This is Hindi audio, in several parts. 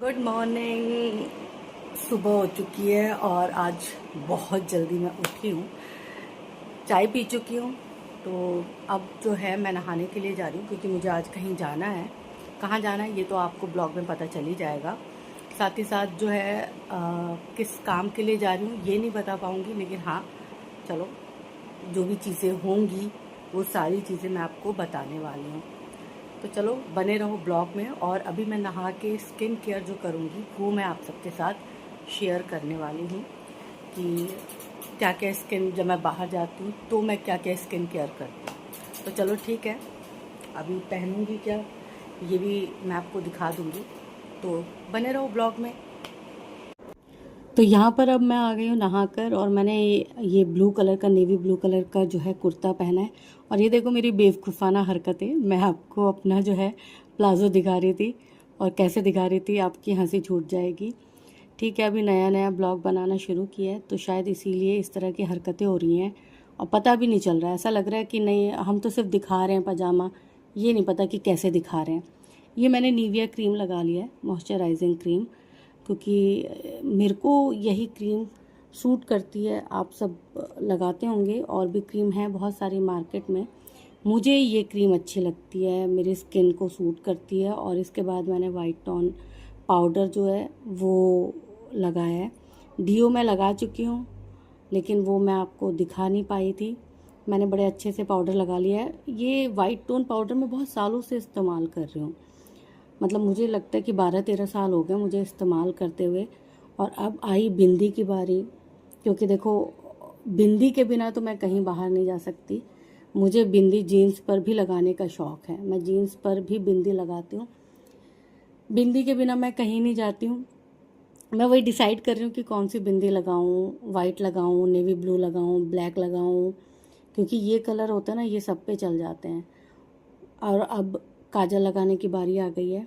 Good morning. सुबह हो चुकी है और आज बहुत जल्दी मैं उठी हूँ, चाय पी चुकी हूँ। तो अब जो है मैं नहाने के लिए जा रही हूँ क्योंकि मुझे आज कहीं जाना है। कहाँ जाना है ये तो आपको ब्लॉग में पता चल ही जाएगा। साथ ही साथ जो है किस काम के लिए जा रही हूँ ये नहीं बता पाऊँगी, लेकिन हाँ चलो जो भी चीज़ें होंगी वो सारी चीज़ें मैं आपको बताने वाली हूँ। तो चलो बने रहो ब्लॉग में। और अभी मैं नहा के स्किन केयर जो करूँगी वो मैं आप सबके साथ शेयर करने वाली हूँ कि क्या क्या स्किन, जब मैं बाहर जाती हूँ तो मैं क्या क्या स्किन केयर करती हूँ। तो चलो ठीक है, अभी पहनूँगी क्या ये भी मैं आपको दिखा दूँगी, तो बने रहो ब्लॉग में। तो यहाँ पर अब मैं आ गई हूँ नहाकर और मैंने ये ब्लू कलर का, नेवी ब्लू कलर का जो है कुर्ता पहना है। और ये देखो मेरी बेवकूफ़ाना हरकतें, मैं आपको अपना जो है प्लाज़ो दिखा रही थी और कैसे दिखा रही थी आपकी हंसी छूट जाएगी। ठीक है, अभी नया नया ब्लॉग बनाना शुरू किया है तो शायद इसीलिए इस तरह की हरकतें हो रही हैं और पता भी नहीं चल रहा है। ऐसा लग रहा है कि नहीं, हम तो सिर्फ दिखा रहे हैं पजामा, ये नहीं पता कि कैसे दिखा रहे हैं। ये मैंने निविया क्रीम लगा लिया है, मॉइस्चराइजिंग क्रीम, क्योंकि मेरे को यही क्रीम सूट करती है। आप सब लगाते होंगे, और भी क्रीम है बहुत सारी मार्केट में, मुझे ये क्रीम अच्छी लगती है, मेरी स्किन को सूट करती है। और इसके बाद मैंने वाइट टोन पाउडर जो है वो लगाया है। डीओ मैं लगा चुकी हूँ लेकिन वो मैं आपको दिखा नहीं पाई थी। मैंने बड़े अच्छे से पाउडर लगा लिया है। ये वाइट टोन पाउडर मैं बहुत सालों से इस्तेमाल कर रही हूँ, मतलब मुझे लगता है कि 12-13 साल हो गए मुझे इस्तेमाल करते हुए। और अब आई बिंदी की बारी, क्योंकि देखो बिंदी के बिना तो मैं कहीं बाहर नहीं जा सकती। मुझे बिंदी जीन्स पर भी लगाने का शौक़ है, मैं जीन्स पर भी बिंदी लगाती हूँ। बिंदी के बिना मैं कहीं नहीं जाती हूँ। मैं वही डिसाइड कर रही हूँ कि कौन सी बिंदी लगाऊँ, वाइट लगाऊँ, नेवी ब्लू लगाऊँ, ब्लैक लगाऊँ, क्योंकि ये कलर होता है ना, ये सब पे चल जाते हैं। और अब काजल लगाने की बारी आ गई है,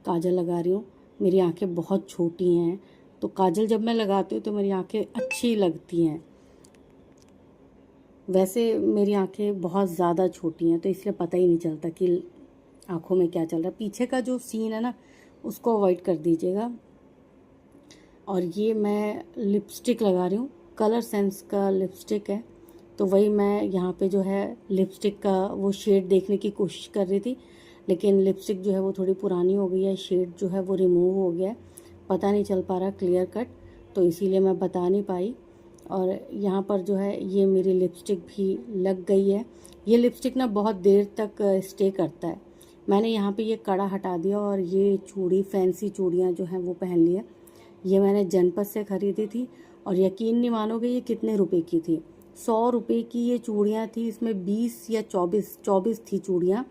काजल लगा रही हूँ। मेरी आंखें बहुत छोटी हैं तो काजल जब मैं लगाती हूँ तो मेरी आंखें अच्छी लगती हैं। वैसे मेरी आंखें बहुत ज़्यादा छोटी हैं तो इसलिए पता ही नहीं चलता कि आंखों में क्या चल रहा है। पीछे का जो सीन है ना उसको अवॉइड कर दीजिएगा। और ये मैं लिपस्टिक लगा रही हूँ, कलर सेंस का लिपस्टिक है। तो वही मैं यहाँ पे जो है लिपस्टिक का वो शेड देखने की कोशिश कर रही थी, लेकिन लिपस्टिक जो है वो थोड़ी पुरानी हो गई है, शेड जो है वो रिमूव हो गया है, पता नहीं चल पा रहा क्लियर कट, तो इसीलिए मैं बता नहीं पाई। और यहाँ पर जो है ये मेरी लिपस्टिक भी लग गई है। ये लिपस्टिक ना बहुत देर तक स्टे करता है। मैंने यहाँ पे ये कड़ा हटा दिया और ये चूड़ी, फैंसी चूड़ियाँ जो हैं वो पहन ली है। ये मैंने जनपद से ख़रीदी थी और यकीन नहीं मानोगे ये कितने रुपए की थी। 100 रुपये की ये चूड़ियाँ थी, इसमें 20 या 24 थी चूड़ियाँ,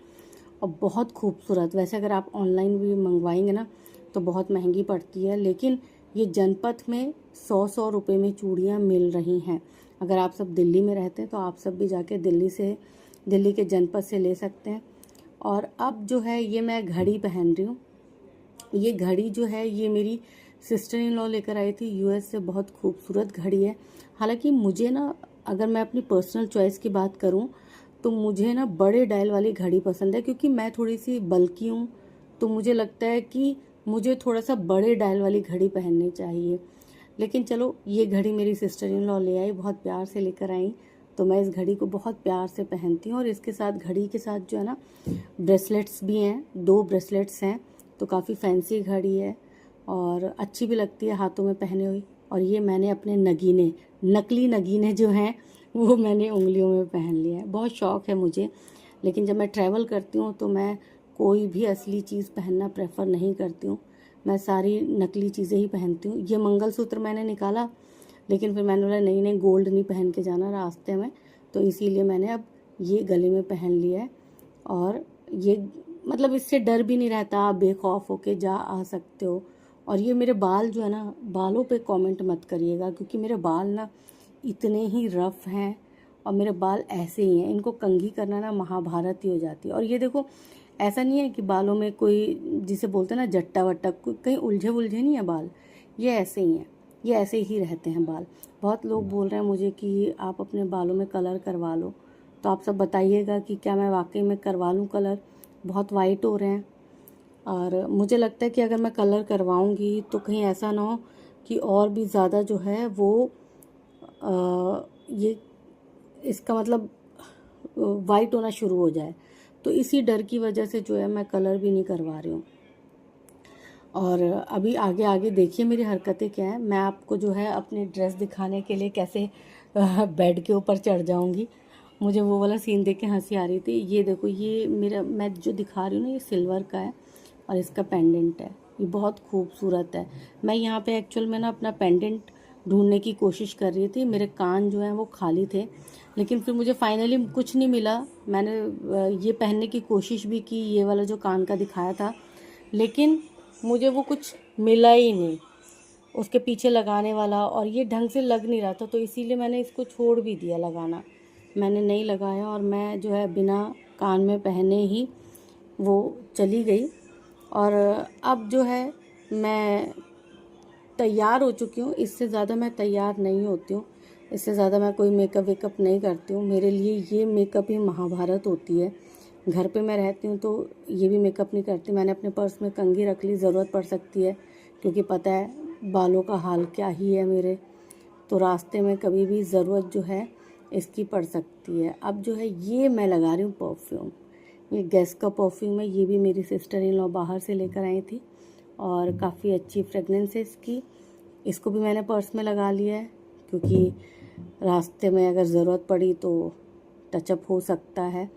और बहुत खूबसूरत। वैसे अगर आप ऑनलाइन भी मंगवाएंगे ना तो बहुत महंगी पड़ती है, लेकिन ये जनपद में 100 रुपये में चूड़ियाँ मिल रही हैं। अगर आप सब दिल्ली में रहते हैं तो आप सब भी जाके दिल्ली के जनपद से ले सकते हैं। और अब जो है ये मैं घड़ी पहन रही हूँ। ये घड़ी जो है ये मेरी सिस्टर इन लॉ लेकर आई थी यूएस से, बहुत खूबसूरत घड़ी है। हालांकि मुझे ना, अगर मैं अपनी पर्सनल चॉइस की बात करूं तो मुझे ना बड़े डायल वाली घड़ी पसंद है, क्योंकि मैं थोड़ी सी बल्की हूं तो मुझे लगता है कि मुझे थोड़ा सा बड़े डायल वाली घड़ी पहननी चाहिए। लेकिन चलो ये घड़ी मेरी सिस्टर इन लॉ ले आई, बहुत प्यार से लेकर आई, तो मैं इस घड़ी को बहुत प्यार से पहनती हूँ। और इसके साथ, घड़ी के साथ जो है ना ब्रेसलेट्स भी हैं, 2 ब्रेसलेट्स हैं, तो काफ़ी फैंसी घड़ी है और अच्छी भी लगती है हाथों में पहने हुई। और ये मैंने अपने नगीने, नकली नगीने जो हैं वो मैंने उंगलियों में पहन लिया है। बहुत शौक़ है मुझे, लेकिन जब मैं ट्रैवल करती हूँ तो मैं कोई भी असली चीज़ पहनना प्रेफर नहीं करती हूँ, मैं सारी नकली चीज़ें ही पहनती हूँ। ये मंगलसूत्र मैंने निकाला, लेकिन फिर मैंने बोला नहीं नहीं, गोल्ड नहीं पहन के जाना रास्ते में, तो इसीलिए मैंने अब ये गले में पहन लिया है। और ये मतलब इससे डर भी नहीं रहता, आप बेखौफ होके जा आ सकते हो। और ये मेरे बाल जो है ना, बालों पे कमेंट मत करिएगा, क्योंकि मेरे बाल ना इतने ही रफ़ हैं और मेरे बाल ऐसे ही हैं, इनको कंघी करना ना महाभारत ही हो जाती है। और ये देखो, ऐसा नहीं है कि बालों में कोई, जिसे बोलते हैं ना जट्टा वट्टा, कहीं उलझे उलझे नहीं है बाल, ये ऐसे ही हैं, ये ऐसे ही रहते हैं बाल। बहुत लोग बोल रहे हैं मुझे कि आप अपने बालों में कलर करवा लो, तो आप सब बताइएगा कि क्या मैं वाकई में करवा लूँ कलर, बहुत वाइट हो रहे हैं। और मुझे लगता है कि अगर मैं कलर करवाऊँगी तो कहीं ऐसा ना हो कि और भी ज़्यादा जो है वो ये इसका मतलब वाइट होना शुरू हो जाए। तो इसी डर की वजह से जो है मैं कलर भी नहीं करवा रही हूँ। और अभी आगे आगे देखिए मेरी हरकतें क्या हैं। मैं आपको जो है अपनी ड्रेस दिखाने के लिए कैसे बेड के ऊपर चढ़ जाऊँगी। मुझे वो वाला सीन देख के हंसी आ रही थी। ये देखो, ये मेरा मैं जो दिखा रही हूँ ना, ये सिल्वर का है और इसका पेंडेंट है। ये बहुत खूबसूरत है। मैं यहाँ पे एक्चुअल में ना अपना पेंडेंट ढूंढने की कोशिश कर रही थी। मेरे कान जो हैं वो खाली थे, लेकिन फिर मुझे फाइनली कुछ नहीं मिला। मैंने ये पहनने की कोशिश भी की, ये वाला जो कान का दिखाया था, लेकिन मुझे वो कुछ मिला ही नहीं उसके पीछे लगाने वाला, और ये ढंग से लग नहीं रहा था। तो इसीलिए मैंने इसको छोड़ भी दिया लगाना, मैंने नहीं लगाया। और मैं जो है बिना कान में पहने ही वो चली गई। और अब जो है मैं तैयार हो चुकी हूँ। इससे ज़्यादा मैं तैयार नहीं होती हूँ, इससे ज़्यादा मैं कोई मेकअप वेकअप नहीं करती हूँ। मेरे लिए ये मेकअप ही महाभारत होती है। घर पे मैं रहती हूँ तो ये भी मेकअप नहीं करती। मैंने अपने पर्स में कंघी रख ली, ज़रूरत पड़ सकती है, क्योंकि पता है बालों का हाल क्या ही है मेरे। तो रास्ते में कभी भी ज़रूरत जो है इसकी पड़ सकती है। अब जो है ये मैं लगा रही हूँ परफ्यूम। ये गैस का परफ्यूम है। ये भी मेरी सिस्टर इन लॉ बाहर से लेकर आई थी और काफ़ी अच्छी फ्रेगनेंस है इसकी। इसको भी मैंने पर्स में लगा लिया है, क्योंकि रास्ते में अगर ज़रूरत पड़ी तो टचअप हो सकता है।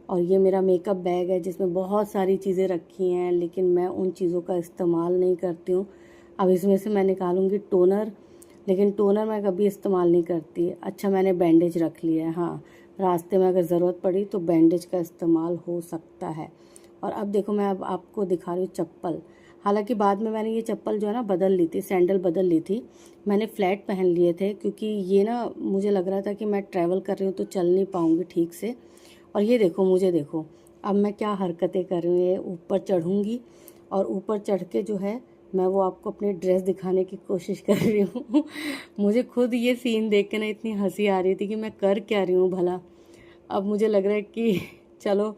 और ये मेरा मेकअप बैग है जिसमें बहुत सारी चीज़ें रखी हैं, लेकिन मैं उन चीज़ों का इस्तेमाल नहीं करती हूँ। अब इसमें से मैं निकालूंगी टोनर, लेकिन टोनर मैं कभी इस्तेमाल नहीं करती। अच्छा, मैंने बैंडेज रख लिया है। हाँ, रास्ते में अगर ज़रूरत पड़ी तो बैंडेज का इस्तेमाल हो सकता है। और अब देखो, मैं अब आपको दिखा रही हूँ चप्पल। हालांकि बाद में मैंने ये चप्पल जो है ना बदल ली थी, सैंडल बदल ली थी। मैंने फ्लैट पहन लिए थे, क्योंकि ये ना मुझे लग रहा था कि मैं ट्रैवल कर रही हूँ तो चल नहीं पाऊँगी ठीक से। और ये देखो, मुझे देखो अब मैं क्या हरकतें कर रही हूँ। ये ऊपर चढ़ूँगी और ऊपर चढ़ के जो है मैं वो आपको अपनी ड्रेस दिखाने की कोशिश कर रही हूँ। मुझे खुद ये सीन देख के ना इतनी हंसी आ रही थी कि मैं कर क्या रही हूँ भला। अब मुझे लग रहा है कि चलो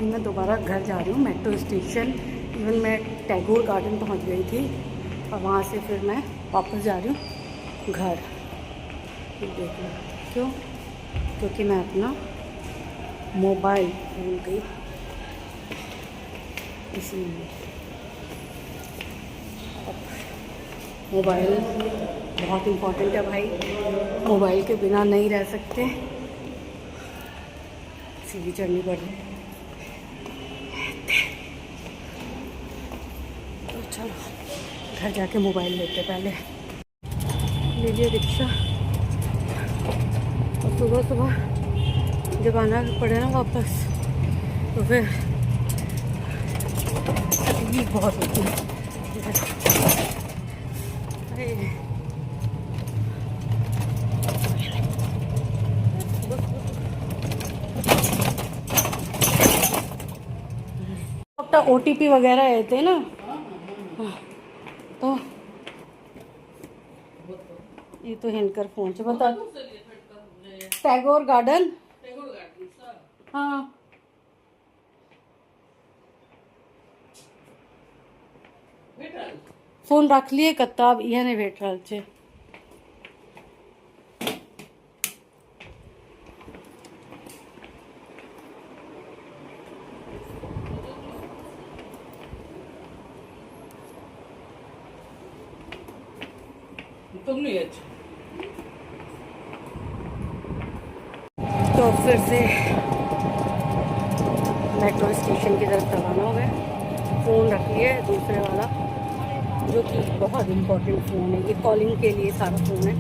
मैं दोबारा घर जा रही हूँ, मेट्रो स्टेशन। इवन मैं टैगोर गार्डन पहुँच गई थी और वहाँ से फिर मैं वापस जा रही हूँ घर। देख लो क्यों, क्योंकि मैं अपना मोबाइल भूल गई, इसीलिए। मोबाइल बहुत इम्पोर्टेंट है भाई, मोबाइल के बिना नहीं रह सकते। सीढ़ी चढ़नी पड़ रही। चलो घर जाके मोबाइल लेते पहले। लीजिए रिक्शा। और सुबह सुबह जब आना पड़े ना वापस तो फिर तकलीफ बहुत होती है। OTP वगैरह रहते हैं ना, तो ये तो हिंडकर फोन से बता। टैगोर गार्डन, हाँ फोन रख लिए कत्ताब यह नहीं भेट रहा छे। तो फिर से मेट्रो स्टेशन की तरफ रवाना हो गए। फ़ोन रख लिया है दूसरे वाला, जो कि बहुत इम्पोर्टेंट फ़ोन है। ये कॉलिंग के लिए सारा फ़ोन है।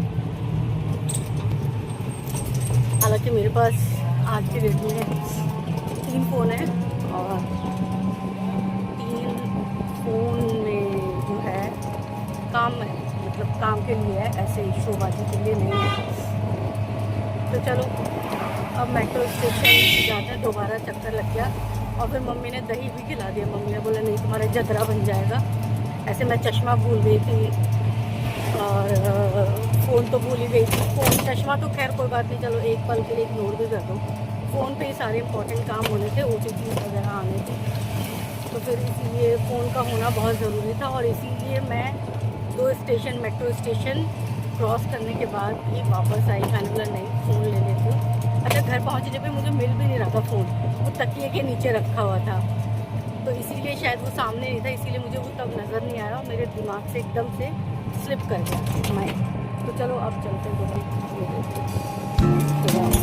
हालांकि मेरे पास आज के डेट में 3 फ़ोन है और 3 फ़ोन में जो है काम है, मतलब काम के लिए है, ऐसे शोबाजी के लिए नहीं है। तो चलो अब मेट्रो स्टेशन जाते हैं, दोबारा चक्कर लग गया और फिर मम्मी ने दही भी खिला दिया। मम्मी ने बोला नहीं तुम्हारा जतरा बन जाएगा। ऐसे मैं चश्मा भूल गई थी और फ़ोन तो भूल ही गई थी। फ़ोन चश्मा तो खैर कोई बात नहीं, चलो एक पल के लिए इग्नोर भी कर दो। फ़ोन पे ही सारे इंपॉर्टेंट काम होने थे, OTP वगैरह आने थे, तो फिर इसीलिए फ़ोन का होना बहुत ज़रूरी था। और इसीलिए मैं 2 स्टेशन मेट्रो स्टेशन क्रॉस करने के बाद ही वापस आई। मैंने बोला नहीं फ़ोन ले लेती हूँ। अच्छा घर पहुँचने पे मुझे मिल भी नहीं रहा था फ़ोन, वो तकिए के नीचे रखा हुआ था, तो इसीलिए शायद वो सामने नहीं था, इसीलिए मुझे वो तब नज़र नहीं आया और मेरे दिमाग से एकदम से स्लिप कर गया माइंड। तो चलो अब चलते हैं।